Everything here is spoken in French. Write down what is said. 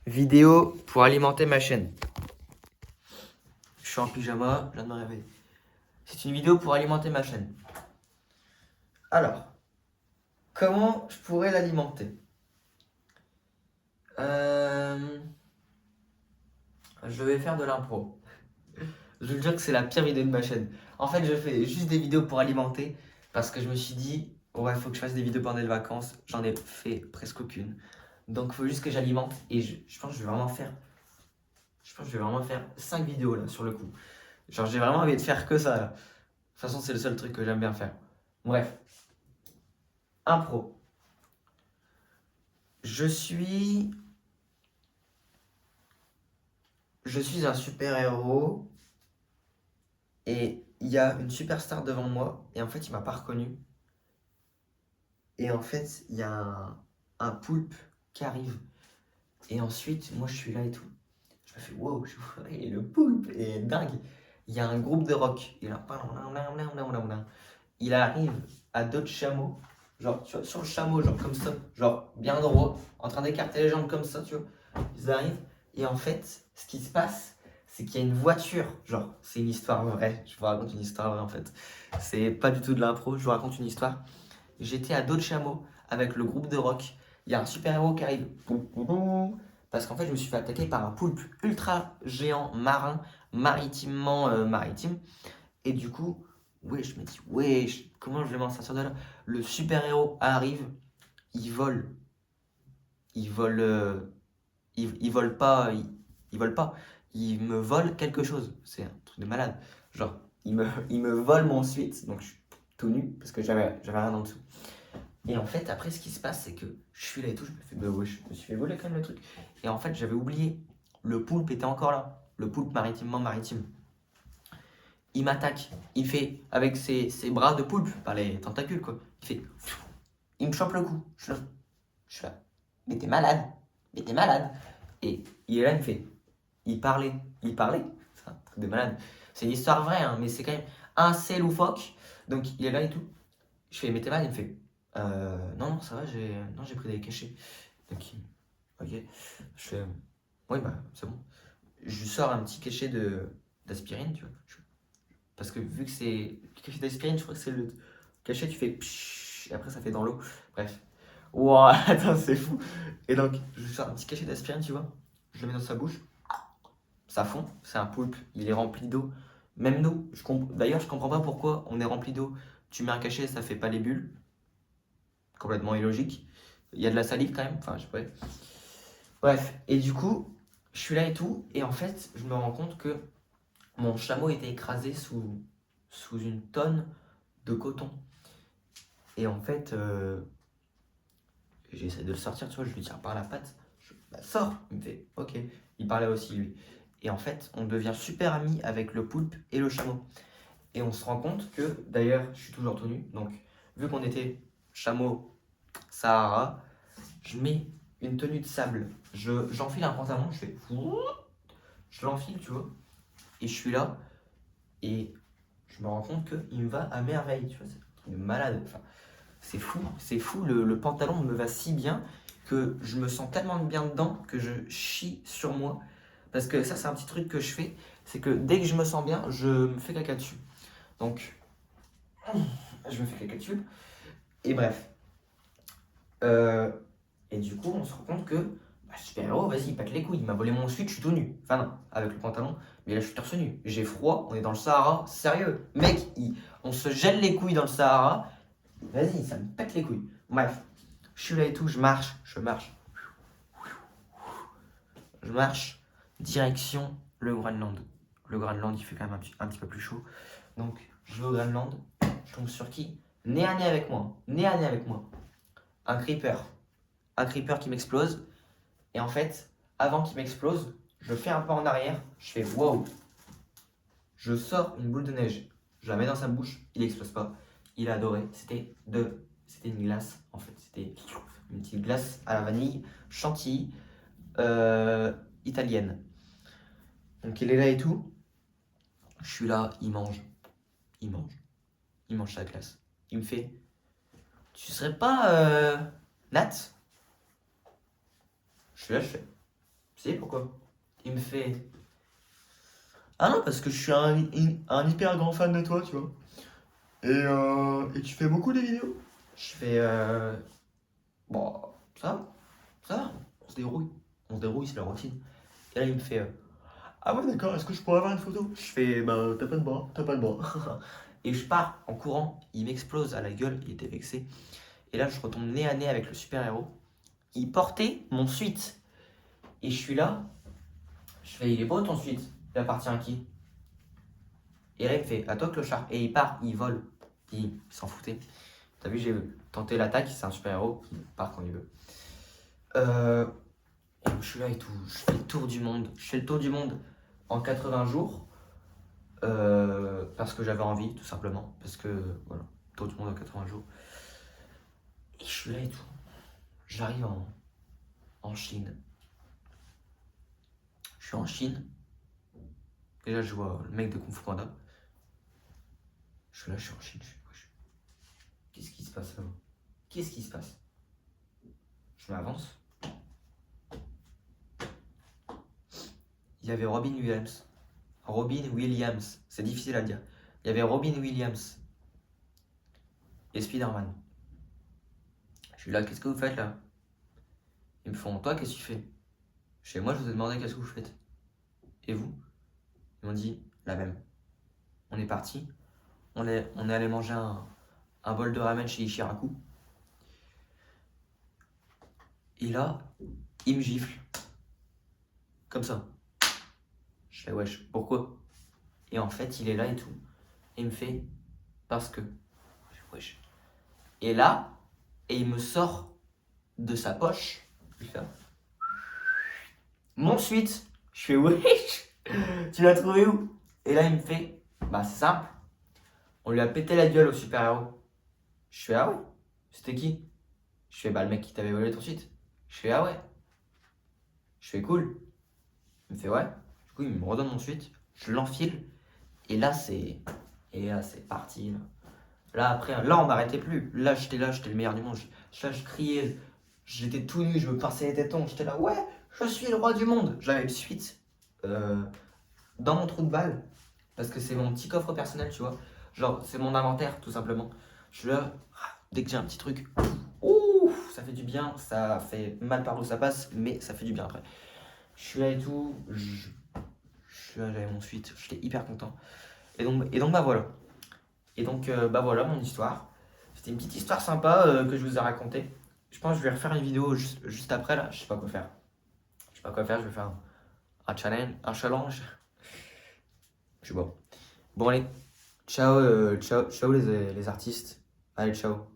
Vidéo pour alimenter ma chaîne. Je suis en pyjama, je viens de me réveiller. C'est une vidéo pour alimenter ma chaîne. Alors, comment je pourrais l'alimenter? Je vais faire de l'impro. Je veux dire que c'est la pire vidéo de ma chaîne. En fait, je fais juste des vidéos pour alimenter parce que je me suis dit, ouais, il faut que je fasse des vidéos pendant les vacances. J'en ai fait presque aucune. Donc, il faut juste que j'alimente et je pense que je vais vraiment faire. Je pense que je vais vraiment faire 5 vidéos là sur le coup. Genre, j'ai vraiment envie de faire que ça là. De toute façon, c'est le seul truc que j'aime bien faire. Bref, impro. Je suis. Je suis un super-héros et il y a une superstar devant moi et en fait, il m'a pas reconnu. Et en fait, il y a un poulpe qui arrive. Et ensuite, moi, je suis là et tout. Je me fais wow, et le poulpe est dingue. Il y a un groupe de rock. Il arrive à d'autres chameaux. Genre, tu vois, sur le chameau, genre comme ça, genre bien droit, en train d'écarter les jambes comme ça, tu vois. Ils arrivent. Et en fait, ce qui se passe, c'est qu'il y a une voiture. Genre, c'est une histoire vraie. Je vous raconte une histoire vraie en fait. C'est pas du tout de l'impro, je vous raconte une histoire. J'étais à dos de chameau avec le groupe de rock. Il y a un super-héros qui arrive. Parce qu'en fait, je me suis fait attaquer par un poulpe ultra géant marin, maritimement maritime. Et du coup, ouais, je me dis, ouais, comment je vais m'en sortir de là? Le super-héros arrive, il vole. Il vole. Il vole pas. Il vole pas. Il me vole quelque chose. C'est un truc de malade. Genre, il me vole mon suite. Donc, je suis tout nu parce que j'avais rien en dessous. Et en fait, après, ce qui se passe, c'est que je suis là et tout, je me fais, bah ouais, je me suis fait voler quand même le truc. Et en fait, j'avais oublié, le poulpe était encore là. Le poulpe maritimement maritime. Il m'attaque, il fait, avec ses bras de poulpe, pas les tentacules quoi, il fait, il me chope le cou. Je suis là, mais t'es malade, mais t'es malade. Et il est là, il me fait, il parlait, c'est un truc de malade. C'est une histoire vraie, hein, mais c'est quand même assez loufoque. Donc il est là et tout. Je fais, mais t'es malade, il me fait, non, non, ça va, j'ai pris des cachets. Donc, ok. Je fais, oui, bah, c'est bon. Je lui sors un petit cachet d'aspirine, tu vois. Parce que vu que c'est le cachet d'aspirine, je crois que c'est le cachet, tu fais pshhh, et après ça fait dans l'eau. Bref. Wow, attends, c'est fou. Et donc, je lui sors un petit cachet d'aspirine, tu vois. Je le mets dans sa bouche. Ça fond, c'est un poulpe, il est rempli d'eau. Même nous, d'ailleurs, je comprends pas pourquoi on est rempli d'eau. Tu mets un cachet, ça fait pas les bulles. Complètement illogique. Il y a de la salive quand même, enfin, je sais pas. Bref, et du coup, je suis là et tout, et en fait, je me rends compte que mon chameau était écrasé sous une tonne de coton. Et en fait, j'essaie de le sortir, tu vois, je lui tire par la patte. Bah, sors! Il me fait, ok. Il parlait aussi, lui. Et en fait, on devient super amis avec le poulpe et le chameau. Et on se rend compte que, d'ailleurs, je suis toujours tout nu, donc, vu qu'on était chameau Sahara, je mets une tenue de sable. J'enfile un pantalon, je fais. Je l'enfile, tu vois. Et je suis là, et je me rends compte qu'il me va à merveille, tu vois. C'est un truc de malade. Enfin, c'est fou. Le pantalon me va si bien que je me sens tellement bien dedans que je chie sur moi. Parce que ça, c'est un petit truc que je fais. C'est que dès que je me sens bien, je me fais caca dessus. Donc, je me fais caca dessus. Et bref. Euh, et du coup, on se rend compte que bah, super-héros, vas-y, il pète les couilles. Il m'a volé mon sweat, je suis tout nu. Enfin, non, avec le pantalon. Mais là, je suis torse nu. J'ai froid, on est dans le Sahara. Sérieux, mec, on se gèle les couilles dans le Sahara. Vas-y, ça me pète les couilles. Bref, je suis là et tout, je marche, direction le Groenland. Le Groenland, il fait quand même un petit peu plus chaud. Donc, je vais au Groenland, je tombe sur qui? Nez à nez avec moi, nez à nez avec moi. Un creeper. Un creeper qui m'explose. Et en fait, avant qu'il m'explose, je fais un pas en arrière, je fais wow. Je sors une boule de neige, je la mets dans sa bouche, il explose pas. Il a adoré. C'était une glace en fait. C'était une petite glace à la vanille, chantilly, italienne. Donc il est là et tout. Je suis là, il mange, il mange sa glace. Il me fait, tu serais pas Nat? Je suis là, je fais, sais pourquoi? Il me fait. Ah non, parce que je suis un hyper grand fan de toi, tu vois. Et tu fais beaucoup des vidéos? Je fais. Bon, ça va, on se débrouille. On se débrouille, c'est la routine. Et là, il me fait. Ah ouais, d'accord, est-ce que je pourrais avoir une photo? Je fais. Bah, t'as pas de bras, t'as pas de bras. Et je pars en courant, il m'explose à la gueule, il était vexé. Et là, je retombe nez à nez avec le super-héros. Il portait mon suite. Et je suis là, je fais, il est beau ton suite, il appartient à qui? Et là, il me fait, à toi, clochard. Et il part, il vole. Il s'en foutait. T'as vu, j'ai tenté l'attaque, c'est un super-héros qui part quand il veut. Et je suis là et tout, je fais le tour du monde. Je fais le tour du monde en 80 jours. Parce que j'avais envie, tout simplement. Parce que, voilà, tour du monde en 80 jours. Et je suis là et tout. J'arrive en Chine. Je suis en Chine. Et là, je vois le mec de Kung Fu Panda. Je suis là, je suis en Chine. Qu'est-ce qui se passe là? Qu'est-ce qui se passe? Je m'avance. Il y avait Robin Williams. Robin Williams. C'est difficile à dire. Il y avait Robin Williams et Spider-Man. Je suis là, qu'est-ce que vous faites là? Ils me font, toi, qu'est-ce que tu fais? Je fais, moi, je vous ai demandé qu'est-ce que vous faites. Et vous? Ils m'ont dit, la même. On est parti. On est allé manger un bol de ramen chez Ishiraku. Et là, il me gifle. Comme ça. Je fais, wesh, pourquoi? Et en fait, il est là et tout. Et il me fait, parce que. Je fais, wesh. Et là, il me sort de sa poche. Il fait, mon suite. Je fais, wesh, tu l'as trouvé où? Et là, il me fait, bah, c'est simple. On lui a pété la gueule au super-héros. Je fais, ah ouais? C'était qui? Je fais, bah, le mec qui t'avait volé ton suite. Je fais, ah ouais? Je fais, cool. Il me fait, ouais. Du coup, il me redonne mon suite. Je l'enfile. Et là, c'est. Et là, c'est parti. Là, après, là, on m'arrêtait plus. Là, j'étais le meilleur du monde. Là, je criais. J'étais tout nu, je me pinçais les tétons. J'étais là, ouais, je suis le roi du monde. J'avais le suite dans mon trou de balle. Parce que c'est mon petit coffre personnel, tu vois. Genre, c'est mon inventaire, tout simplement. Je suis là, dès que j'ai un petit truc, ouf, ça fait du bien. Ça fait mal par où ça passe, mais ça fait du bien après. Je suis là et tout. Je suis là, j'avais mon suite. J'étais hyper content. Et donc bah voilà. Et donc, bah voilà mon histoire. C'était une petite histoire sympa que je vous ai racontée. Je pense que je vais refaire une vidéo juste après là. Je sais pas quoi faire. Je sais pas quoi faire. Je vais faire un challenge. Un challenge. Je sais pas. Bon, allez. Ciao, ciao, ciao les artistes. Allez, ciao.